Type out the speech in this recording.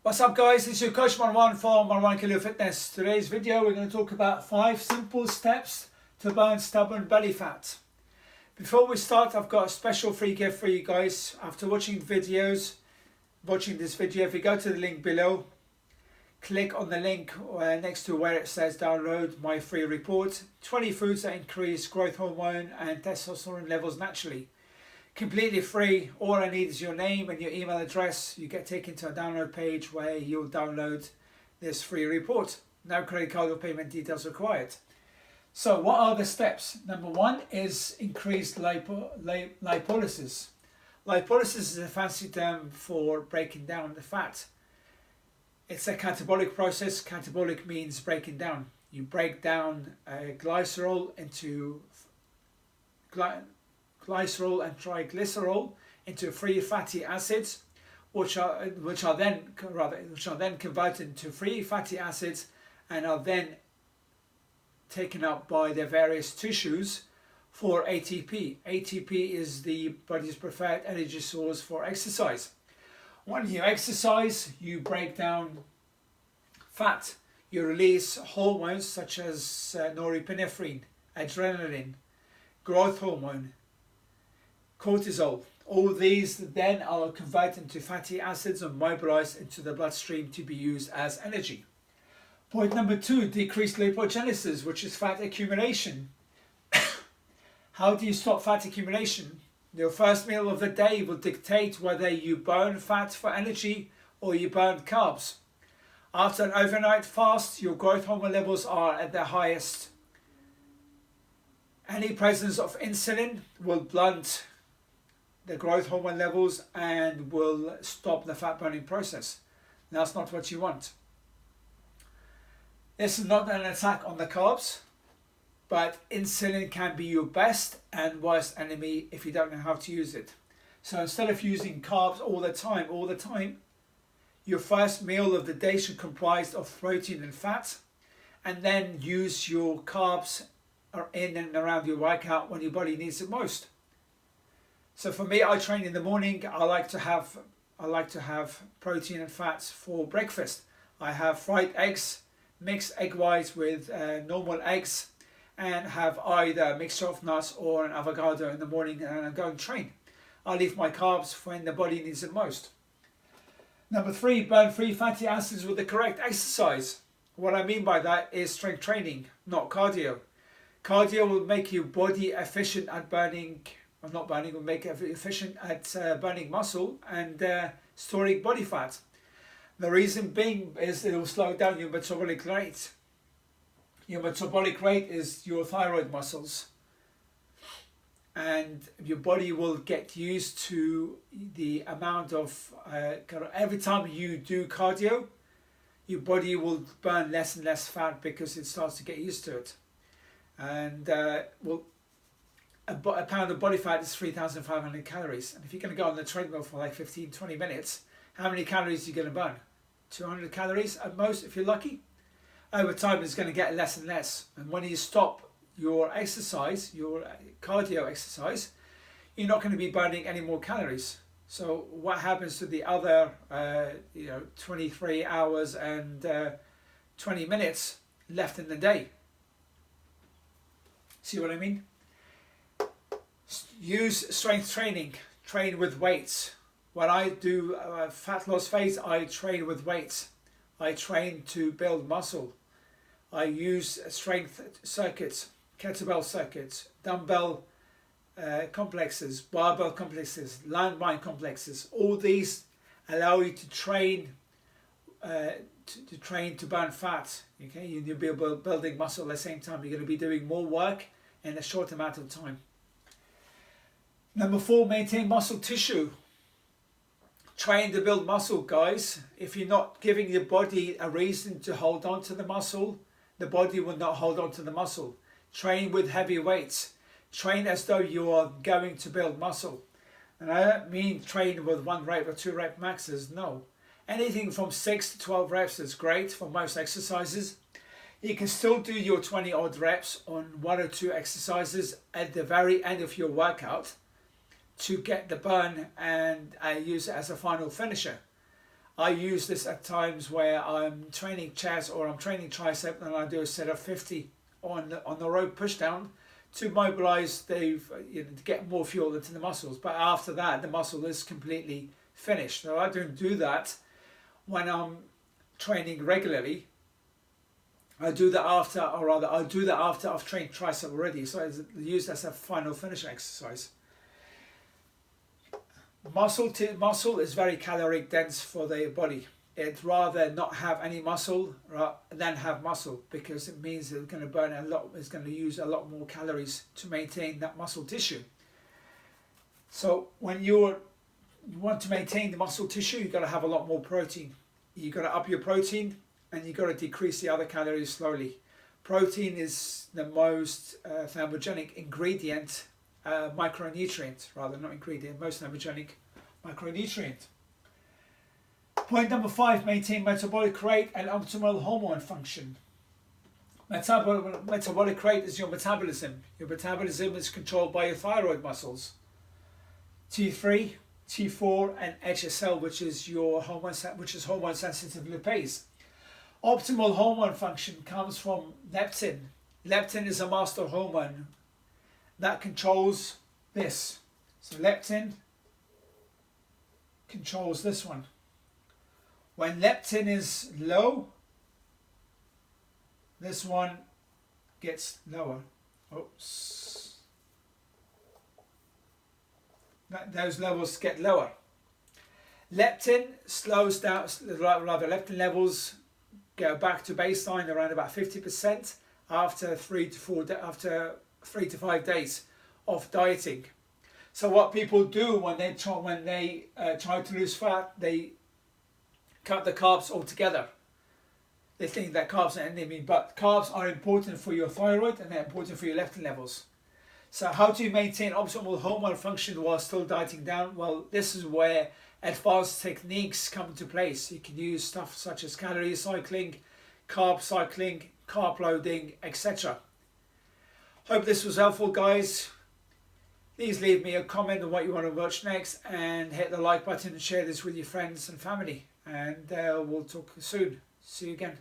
What's up guys, it's your coach Marwan from Marwan Kilo Fitness. Today's video we're going to talk about 5 simple steps to burn stubborn belly fat. Before we start, I've got a special free gift for you guys. After watching this video, if you go to the link below, click on the link next to where it says download my free report, 20 foods that increase growth hormone and testosterone levels naturally. Completely free. All I need is your name and your email address. You get taken to a download page where you'll download this free report. No credit card or payment details required. So what are the steps? Number 1 is increased lipolysis. Lipolysis is a fancy term for breaking down the fat. It's a catabolic process. Catabolic means breaking down. You break down glycerol and triglycerol into free fatty acids, which are then converted into free fatty acids and are then taken up by their various tissues for ATP. ATP is the body's preferred energy source for exercise. When you exercise, you break down fat. You release hormones such as norepinephrine, adrenaline, growth hormone, cortisol. All these then are converted into fatty acids and mobilized into the bloodstream to be used as energy. Point number 2, decreased lipogenesis, which is fat accumulation. How do you stop fat accumulation? Your first meal of the day will dictate whether you burn fat for energy or you burn carbs. After an overnight fast, your growth hormone levels are at their highest. Any presence of insulin will blunt the growth hormone levels and will stop the fat burning process. That's not what you want. This is not an attack on the carbs, but insulin can be your best and worst enemy if you don't know how to use it. So instead of using carbs all the time, your first meal of the day should comprise of protein and fat, and then use your carbs in and around your workout when your body needs it most. So for me, I train in the morning. I like to have protein and fats for breakfast. I have fried eggs, mixed egg whites with normal eggs, and have either a mixture of nuts or an avocado in the morning, and I go and train. I leave my carbs for when the body needs it most. Number 3, burn free fatty acids with the correct exercise. What I mean by that is strength training, not cardio. Cardio will make your body efficient at burning muscle and storing body fat. The reason being is it will slow down your metabolic rate. Your metabolic rate is your thyroid muscles, and your body will get used to the amount of every time you do cardio, your body will burn less and less fat because it starts to get used to it. And a pound of body fat is 3,500 calories. And if you're going to go on the treadmill for like 15-20 minutes, how many calories are you going to burn? 200 calories at most if you're lucky. Over time it's going to get less and less. And when you stop your exercise, your cardio exercise, you're not going to be burning any more calories. So what happens to the other 23 hours and 20 minutes left in the day? See what I mean? Use strength training. Train with weights. When I do a fat loss phase, I train with weights. I train to build muscle. I use strength circuits, kettlebell circuits, dumbbell complexes, barbell complexes, landmine complexes. All these allow you to train to burn fat. Okay, you'll be building muscle at the same time. You're going to be doing more work in a short amount of time. Number 4, maintain muscle tissue. Train to build muscle, guys. If you're not giving your body a reason to hold on to the muscle, the body will not hold on to the muscle. Train with heavy weights. Train as though you are going to build muscle. And I don't mean train with 1 rep or 2 rep maxes, no. Anything from 6 to 12 reps is great for most exercises. You can still do your 20 odd reps on 1 or 2 exercises at the very end of your workout to get the burn and use it as a final finisher. I use this at times where I'm training chest or I'm training tricep, and I do a set of 50 on the rope push down to mobilize to get more fuel into the muscles. But after that, the muscle is completely finished. So I don't do that when I'm training regularly. I do that after, or rather, I'll do that after I've trained tricep already. So I use that as a final finishing exercise. Muscle is very caloric dense for the body. It'd rather not have any muscle than have muscle, because it means it's going to burn a lot. It's going to use a lot more calories to maintain that muscle tissue. So when you want to maintain the muscle tissue, you've got to have a lot more protein. You've got to up your protein, and you've got to decrease the other calories slowly. Protein is the most thermogenic ingredient. Micronutrient, rather, not ingredient, most thermogenic micronutrient. Point number 5, maintain metabolic rate and optimal hormone function. Metabolic rate is your metabolism. Your metabolism is controlled by your thyroid muscles. T3, T4, and HSL, which is hormone sensitive lipase. Optimal hormone function comes from leptin. Leptin is a master hormone that controls this. So leptin controls this one. When leptin is low, this one gets lower. Oops. Those levels get lower. Leptin slows down, rather leptin levels go back to baseline around about 50% after 3 to 5 days of dieting. So what people do when they try to lose fat, they cut the carbs altogether. They think that carbs are enemy, but carbs are important for your thyroid and they're important for your leptin levels. So how do you maintain optimal hormone function while still dieting down? Well, this is where advanced techniques come into place. You can use stuff such as calorie cycling, carb loading, etc. Hope this was helpful, guys. Please leave me a comment on what you want to watch next, and hit the like button and share this with your friends and family. And we'll talk soon. See you again.